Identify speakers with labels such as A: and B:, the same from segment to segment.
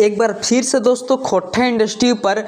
A: एक बार फिर से दोस्तों खोटा इंडस्ट्री पर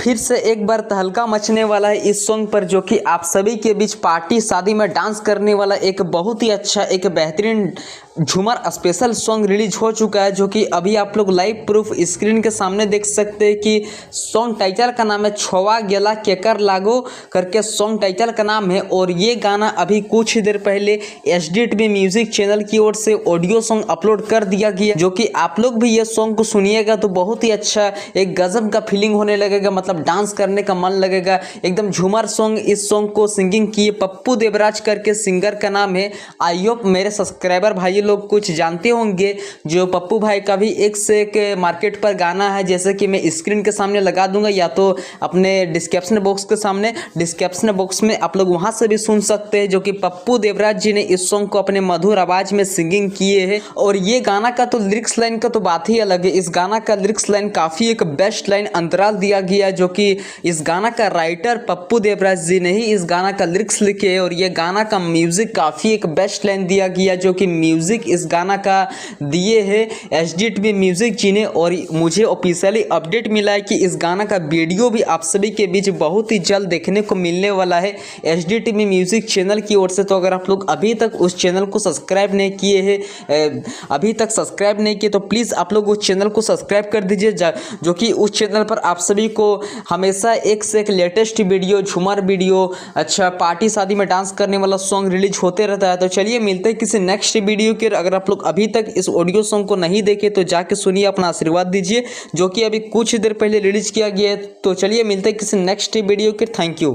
A: फिर से एक बार तहलका मचने वाला है इस सॉन्ग पर, जो कि आप सभी के बीच पार्टी शादी में डांस करने वाला एक बहुत ही अच्छा एक बेहतरीन झूमर स्पेशल सॉन्ग रिलीज हो चुका है, जो कि अभी आप लोग लाइव प्रूफ स्क्रीन के सामने देख सकते हैं कि सॉन्ग टाइटल का नाम है छोवा गेला केकर लागो करके सॉन्ग टाइटल का नाम है। और ये गाना अभी कुछ ही देर पहले HDTV म्यूजिक चैनल की ओर से ऑडियो सॉन्ग अपलोड कर दिया गया, जो कि आप लोग भी ये सॉन्ग को सुनिएगा तो बहुत ही अच्छा एक गजब का फीलिंग होने लगेगा, मतलब डांस करने का मन लगेगा। एकदम झूमर सॉन्ग। इस सॉन्ग को सिंगिंग किए पप्पू देवराज करके सिंगर का नाम है। आई होप मेरे सब्सक्राइबर भाई लोग कुछ जानते होंगे, जो पप्पू भाई का भी एक से एक मार्केट पर गाना है, जैसे कि मैं स्क्रीन के सामने लगा दूंगा या तो अपने डिस्क्रिप्शन बॉक्स के सामने, डिस्क्रिप्शन बॉक्स में आप लोग वहां से भी सुन सकते हैं, जो कि पप्पू देवराज जी ने इस सॉन्ग को अपने मधुर आवाज में सिंगिंग किए हैं। और ये गाना का तो लिरिक्स लाइन का तो बात ही अलग है। इस गाना का लिरिक्स लाइन काफी एक बेस्ट लाइन अंतराल दिया गया, जो कि इस गाना का राइटर पप्पू देवराज जी ने ही इस गाना का लिरिक्स लिखे है। और ये गाना का म्यूजिक काफी एक बेस्ट लाइन दिया गया, जो कि म्यूजिक इस गाना का दिए है HDTV म्यूजिक जी ने। और मुझे ऑफिशियली अपडेट मिला है कि इस गाना का वीडियो भी आप सभी के बीच बहुत ही जल्द देखने को मिलने वाला है HDTV म्यूजिक चैनल की ओर से। तो अगर आप लोग अभी तक उस चैनल को सब्सक्राइब नहीं किए हैं, अभी तक सब्सक्राइब नहीं किए, तो प्लीज़ आप लोग उस चैनल को सब्सक्राइब कर दीजिए, जो कि उस चैनल पर आप सभी को हमेशा एक से एक लेटेस्ट वीडियो, झूमर वीडियो, अच्छा पार्टी शादी में डांस करने वाला सॉन्ग रिलीज होते रहता है। तो चलिए मिलते हैं किसी नेक्स्ट वीडियो के। अगर आप लोग अभी तक इस ऑडियो सॉन्ग को नहीं देखे तो जाके सुनिए, अपना आशीर्वाद दीजिए, जो कि अभी कुछ देर पहले रिलीज किया गया है। तो चलिए मिलते हैं किसी नेक्स्ट वीडियो के। Thank you.